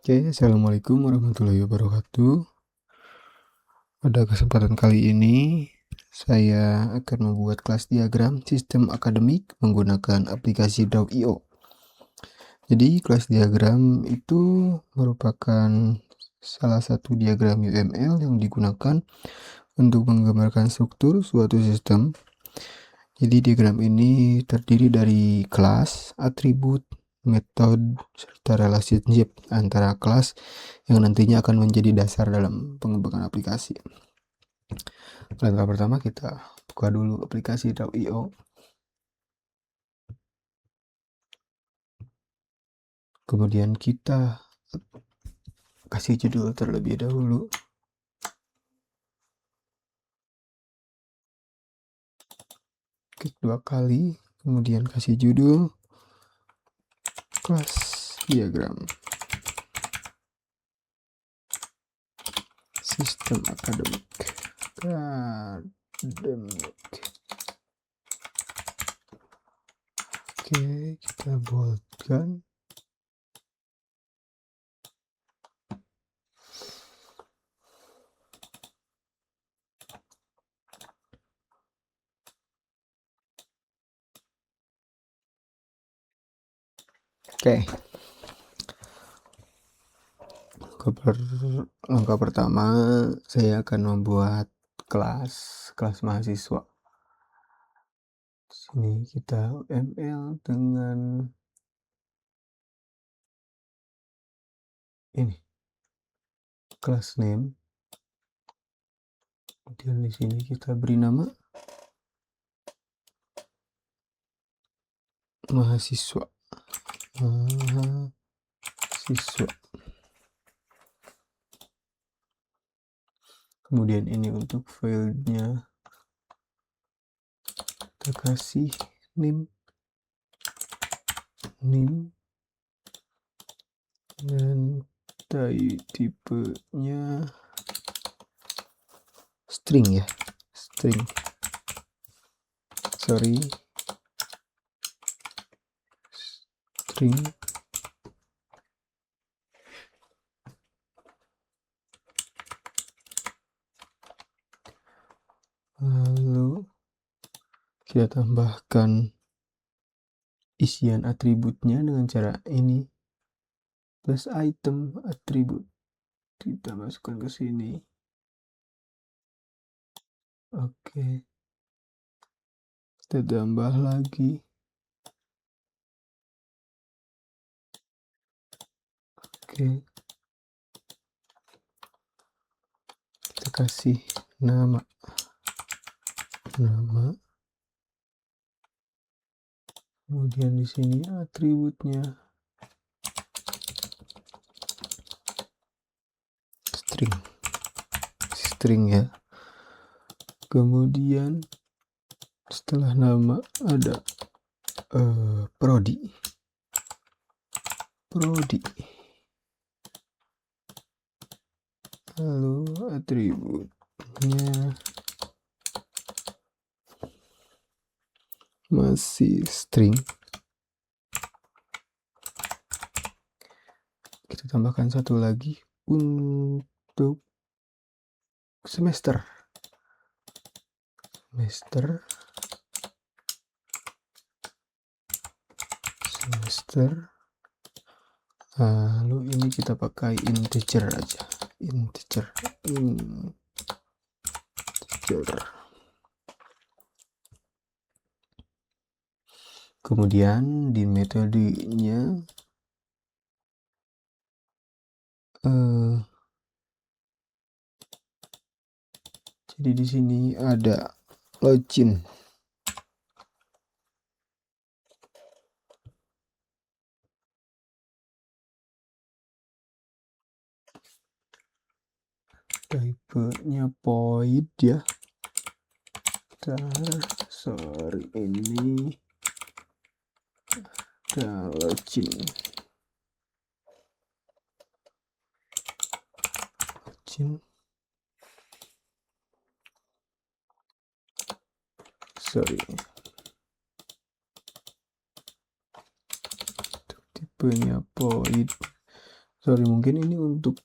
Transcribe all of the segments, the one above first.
Oke, assalamualaikum warahmatullahi wabarakatuh. Pada kesempatan kali ini, saya akan membuat kelas diagram sistem akademik menggunakan aplikasi Draw.io. Jadi, kelas diagram itu merupakan salah satu diagram UML yang digunakan untuk menggambarkan struktur suatu sistem. Jadi, diagram ini terdiri dari kelas, atribut, metode, serta relationship antara kelas yang nantinya akan menjadi dasar dalam pengembangan aplikasi. Langkah pertama, kita buka dulu aplikasi Draw.io. Kemudian kita kasih judul terlebih dahulu. Klik 2 kali, kemudian kasih judul kelas diagram sistem akademik. Oke, kita boldkan. Oke. Langkah pertama, saya akan membuat kelas mahasiswa. Sini kita UML dengan ini class name. Kemudian di sini kita beri nama mahasiswa. Kemudian ini untuk filenya, kita kasih name dan tipenya string ya, string. Lalu kita tambahkan isian atributnya dengan cara ini, plus item atribut kita masukkan ke sini. Oke, kita tambah lagi. Oke, kita kasih nama. Kemudian di sini atributnya string ya. Kemudian setelah nama ada prodi. Lalu atributnya masih string. Kita tambahkan satu lagi untuk semester. Lalu ini kita pakai integer aja. Kemudian di metodenya jadi di sini ada login. Tipenya void ya. Ini ada login. Tipenya void. mungkin ini untuk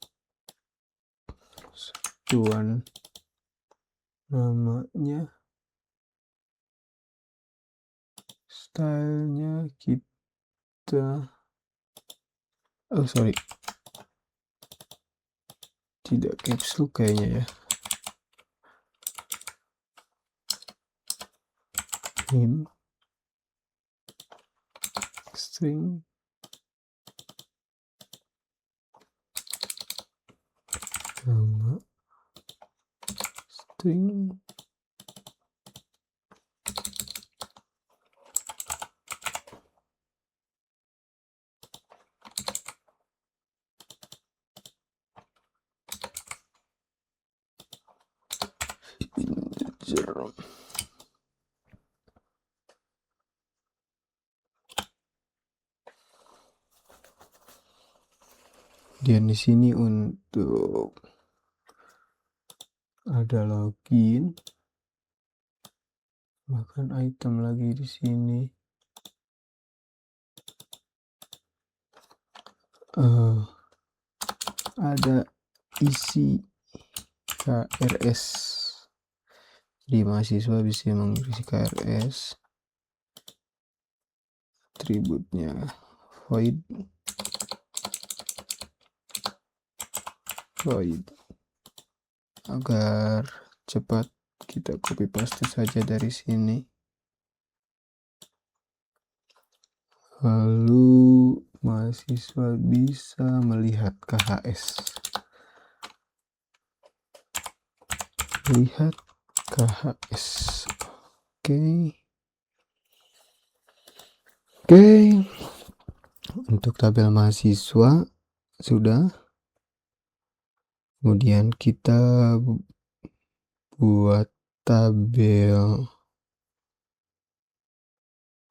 satuan namanya, stylenya kita tidak caps lock kayaknya ya. Name string nama string integer. Dan di sini untuk ada login, bahkan item lagi di sini. Ada isi KRS. Jadi mahasiswa bisa mengisi KRS. Atributnya void agar cepat kita copy paste saja dari sini. Lalu mahasiswa bisa melihat KHS. Lihat KHS. Oke. Untuk tabel mahasiswa sudah. Kemudian kita buat tabel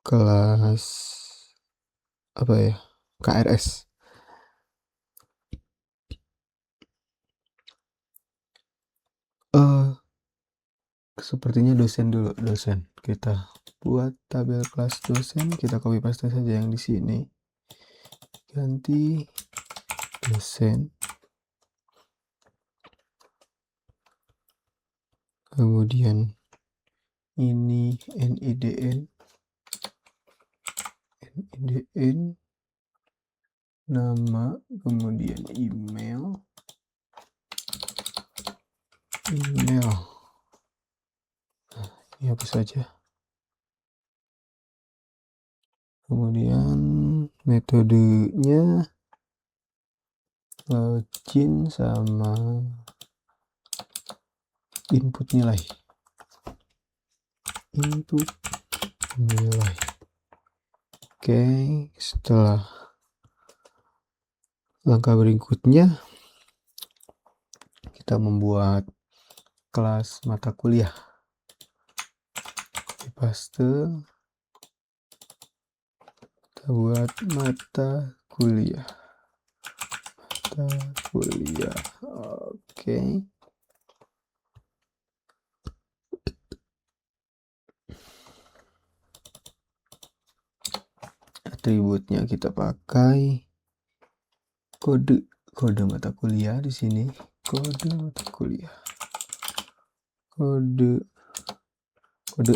kelas KRS. Sepertinya dosen dulu, kita buat tabel kelas dosen, kita copy paste saja yang di sini, ganti dosen, kemudian ini NIDN, nama, kemudian email. Ini apa saja. Kemudian metodenya login sama input nilai. Oke, setelah langkah berikutnya kita membuat kelas mata kuliah. Paste, kita buat mata kuliah. Oke. Atributnya kita pakai kode mata kuliah di sini. Kode mata kuliah. Kode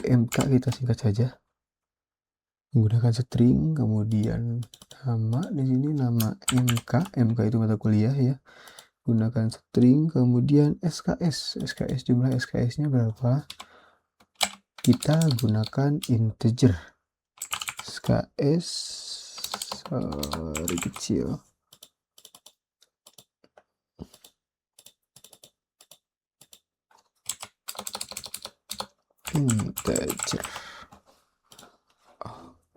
MK kita singkat saja. Menggunakan string, kemudian nama di sini nama MK itu mata kuliah ya. Gunakan string, kemudian SKS jumlah SKS-nya berapa? Kita gunakan integer. SKS kecil. Integer.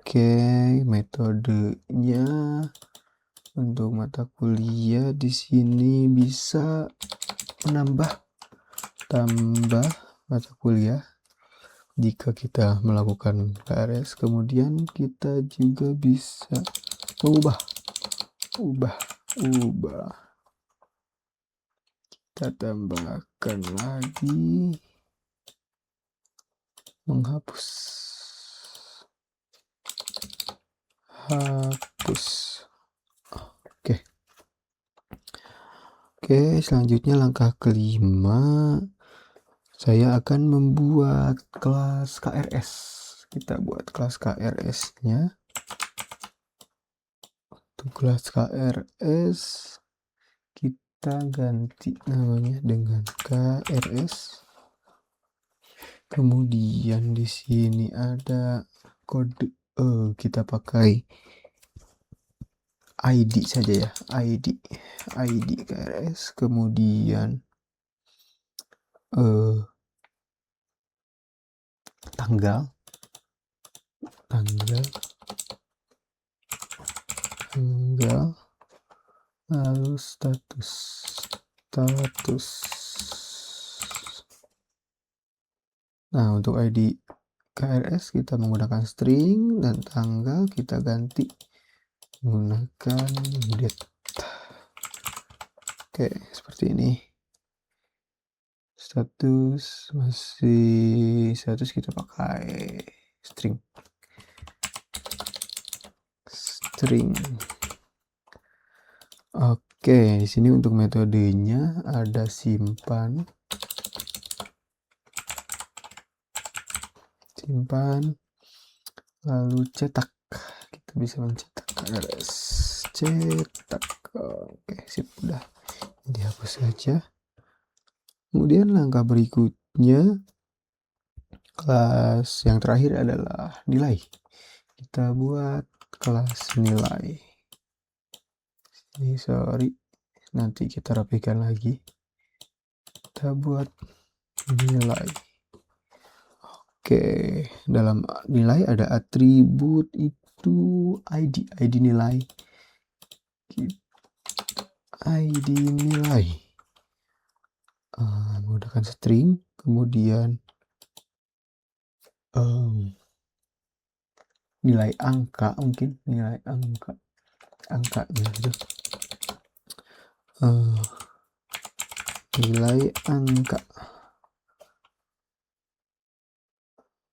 Oke, metodenya untuk mata kuliah di sini bisa tambah mata kuliah jika kita melakukan KRS. Kemudian kita juga bisa ubah. Kita tambahkan lagi, menghapus. Oke. Oke, selanjutnya langkah kelima, saya akan membuat kelas KRS. Kita buat kelas KRS-nya. Untuk kelas KRS, kita ganti namanya dengan KRS. Kemudian di sini ada kode, kita pakai ID saja ya, ID KRS, kemudian tanggal, lalu status. Nah, untuk ID KRS kita menggunakan string dan tanggal kita ganti menggunakan date. Oke, seperti ini. Status kita pakai string. Oke, di sini untuk metodenya ada simpan, lalu cetak. Kita bisa mencetak KRS, cetak. Oke, sip, udah dihapus saja. Kemudian langkah berikutnya, kelas yang terakhir adalah nilai. Kita buat kelas nilai. Ini sorry, nanti kita rapikan lagi. Kita buat nilai. Oke, dalam nilai ada atribut itu ID nilai. ID nilai. Menggunakan string, kemudian nilai angka, mungkin nilai angkanya itu. Nilai angka.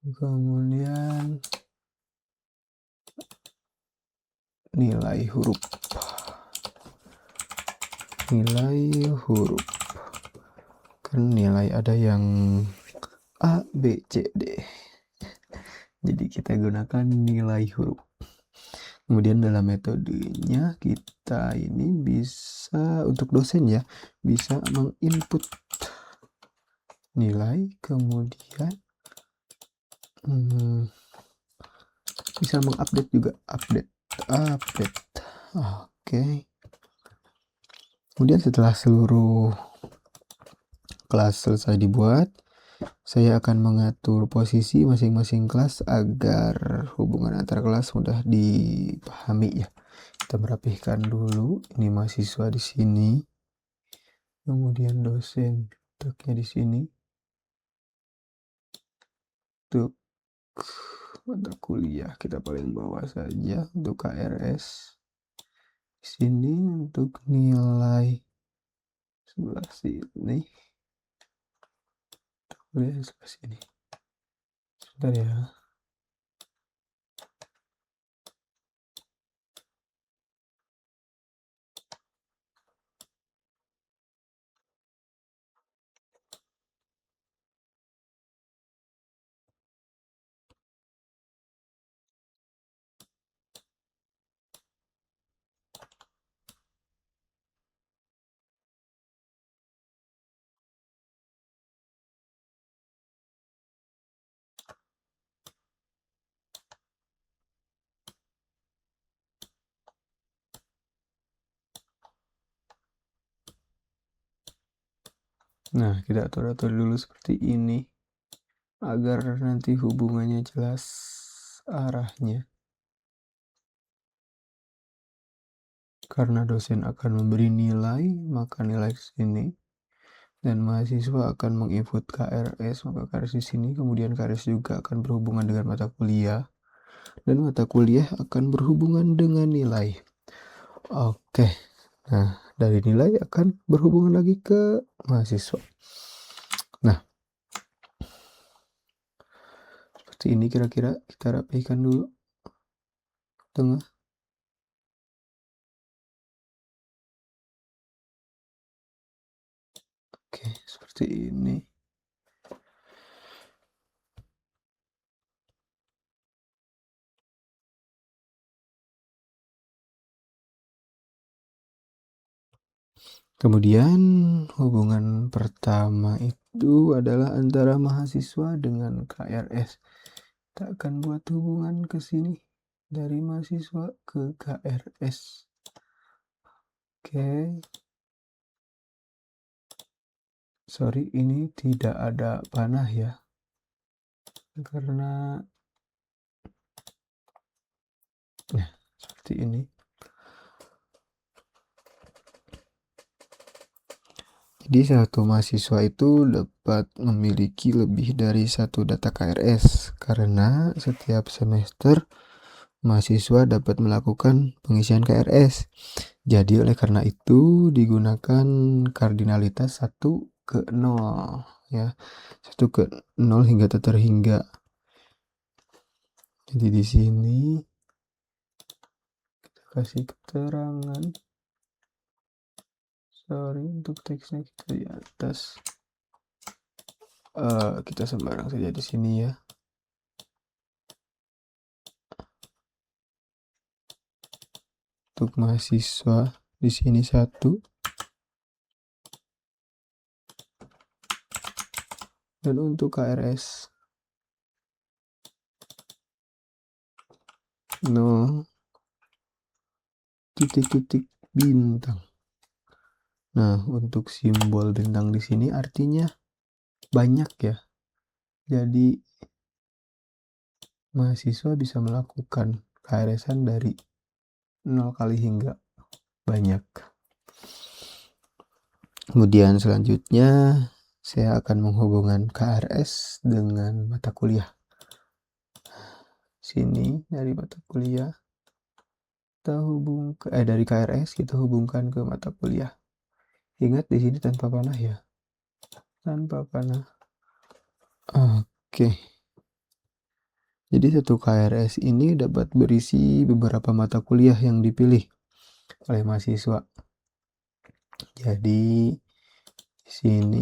Kemudian nilai huruf. Kan nilai ada yang A, B, C, D. Jadi kita gunakan nilai huruf. Kemudian dalam metodenya kita ini bisa, untuk dosen ya, bisa menginput nilai, kemudian bisa mengupdate juga, update. Oke. Kemudian setelah seluruh kelas selesai dibuat, saya akan mengatur posisi masing-masing kelas agar hubungan antar kelas mudah dipahami ya. Kita merapihkan dulu, ini mahasiswa di sini, kemudian dosen letaknya di sini. Untuk mata kuliah kita paling bawah saja, untuk KRS di sini, untuk nilai sebelah sini, kuliah sebelah sini. Sebentar ya. Nah, kita atur-atur dulu seperti ini agar nanti hubungannya jelas arahnya. Karena dosen akan memberi nilai, maka nilai sini, dan mahasiswa akan menginput KRS, maka KRS di sini, kemudian KRS juga akan berhubungan dengan mata kuliah, dan mata kuliah akan berhubungan dengan nilai. Oke, nah dari nilai akan berhubungan lagi ke mahasiswa. Nah, seperti ini kira-kira, kita rapikan dulu tengah. Oke, seperti ini. Kemudian hubungan pertama itu adalah antara mahasiswa dengan KRS. Kita akan buat hubungan ke sini dari mahasiswa ke KRS. Oke. Sorry, ini tidak ada panah ya. Karena seperti ini. Jadi satu mahasiswa itu dapat memiliki lebih dari satu data KRS karena setiap semester mahasiswa dapat melakukan pengisian KRS. Jadi oleh karena itu digunakan kardinalitas 1 ke 0 ya. 1 ke 0 hingga tak terhingga. Jadi di sini kita kasih keterangan. Sorry, untuk teksnya kita di atas. Kita sembarang saja di sini ya. Untuk mahasiswa di sini 1 dan untuk KRS 0 titik-titik bintang. Nah, untuk simbol bintang di sini artinya banyak ya. Jadi mahasiswa bisa melakukan KRS-an dari 0 kali hingga banyak. Kemudian selanjutnya saya akan menghubungkan KRS dengan mata kuliah. Sini dari mata kuliah kita dari KRS kita hubungkan ke mata kuliah. Ingat di sini tanpa panah ya. Tanpa panah. Oke. Jadi satu KRS ini dapat berisi beberapa mata kuliah yang dipilih oleh mahasiswa. Jadi di sini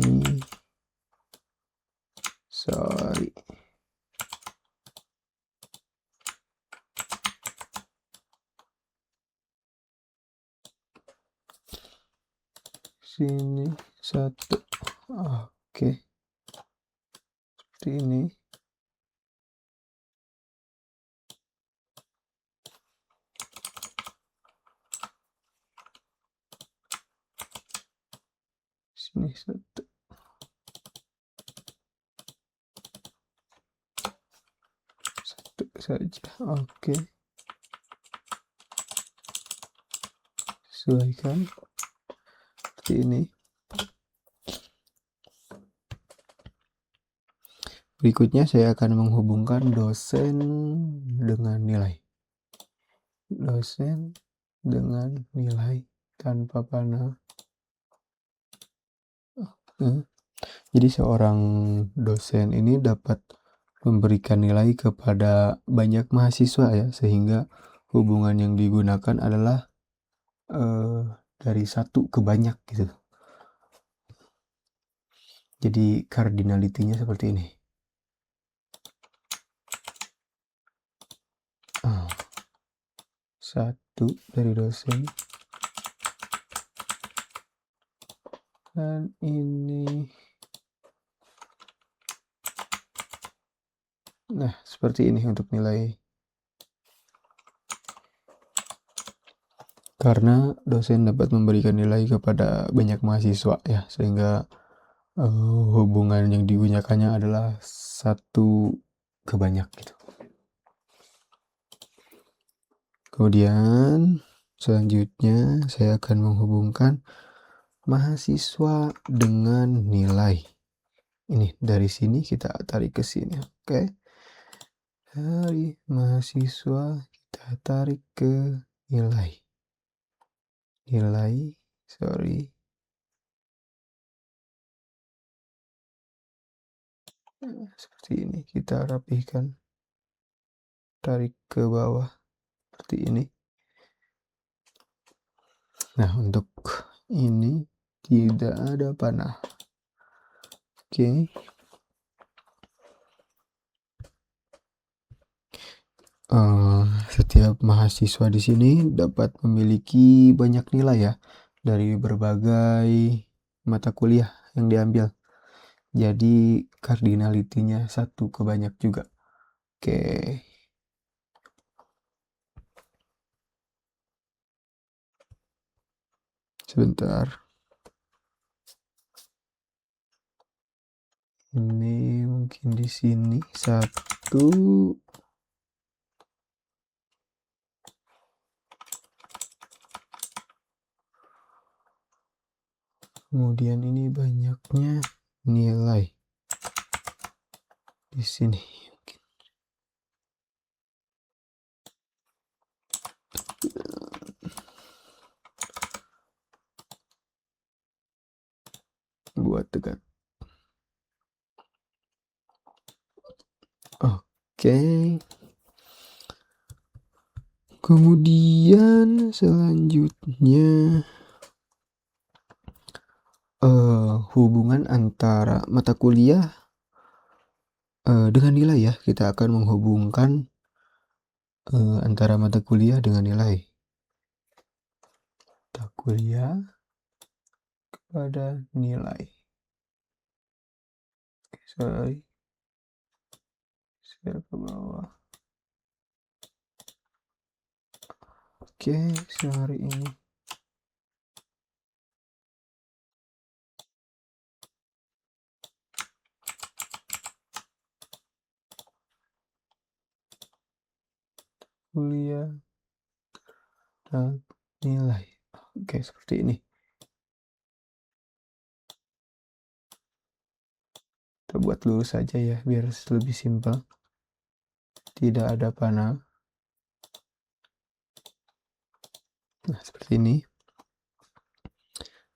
sini 1. Oke. Seperti ini. Sini 1. Saja. Oke. Sesuaikan seperti ini. Berikutnya saya akan menghubungkan dosen dengan nilai. Dosen dengan nilai tanpa panah. Jadi seorang dosen ini dapat memberikan nilai kepada banyak mahasiswa ya, sehingga hubungan yang digunakan adalah dari 1 ke banyak gitu. Jadi cardinality-nya seperti ini. 1 dari dosen dan ini. Nah, seperti ini untuk nilai. Karena dosen dapat memberikan nilai kepada banyak mahasiswa ya, sehingga hubungan yang digunakannya adalah 1 ke banyak gitu. Kemudian selanjutnya saya akan menghubungkan mahasiswa dengan nilai. Ini dari sini kita tarik ke sini. Oke. Dari mahasiswa kita tarik ke nilai. Seperti ini kita rapihkan. Tarik ke bawah seperti ini. Nah, untuk ini tidak ada panah. Oke. Setiap mahasiswa di sini dapat memiliki banyak nilai ya dari berbagai mata kuliah yang diambil. Jadi cardinality-nya 1 ke banyak juga. Oke. Sebentar. Ini mungkin di sini 1. Kemudian ini banyaknya nilai di sini. Buat dekat. Oke. Kemudian selanjutnya hubungan antara mata kuliah dengan nilai ya. Kita akan menghubungkan antara mata kuliah dengan nilai. Mata kuliah kepada nilai. Sorry. Share ke bawah. Oke, sehari ini. Kuliah dan nilai. Oke, seperti ini. Kita buat lurus saja ya, biar lebih simpel. Tidak ada panel. Nah, seperti ini.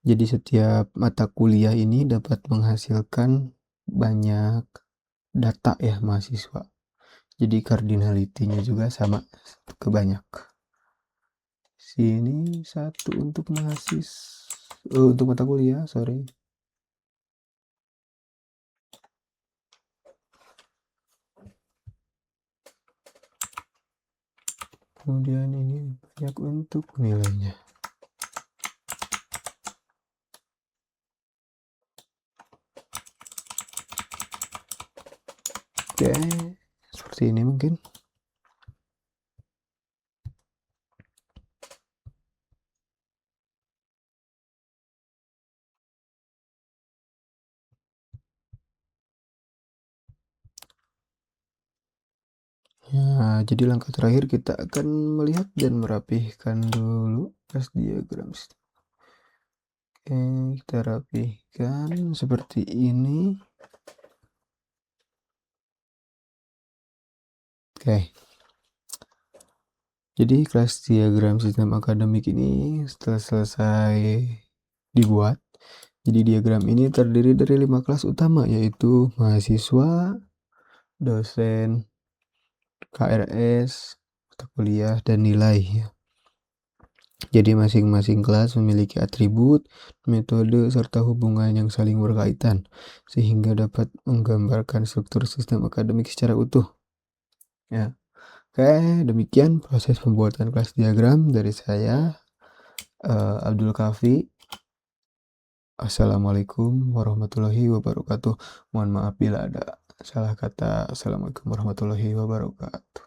Jadi setiap mata kuliah ini dapat menghasilkan banyak data ya mahasiswa. Jadi cardinality-nya juga sama, 1 ke banyak. Sini 1 untuk untuk mata kuliah, sorry. Kemudian ini banyak untuk nilainya. Oke, seperti ini mungkin. Nah, jadi langkah terakhir kita akan melihat dan merapihkan dulu kelas diagram. Oke, kita rapihkan seperti ini. Oke. Jadi kelas diagram sistem akademik ini setelah selesai dibuat. Jadi diagram ini terdiri dari 5 kelas utama, yaitu mahasiswa, dosen, KRS, mata kuliah, dan nilai. Jadi masing-masing kelas memiliki atribut, metode, serta hubungan yang saling berkaitan, sehingga dapat menggambarkan struktur sistem akademik secara utuh. Ya. Oke, demikian proses pembuatan kelas diagram dari saya, Abdul Kafi. Assalamualaikum warahmatullahi wabarakatuh. Mohon maaf bila ada salah kata. Assalamualaikum warahmatullahi wabarakatuh.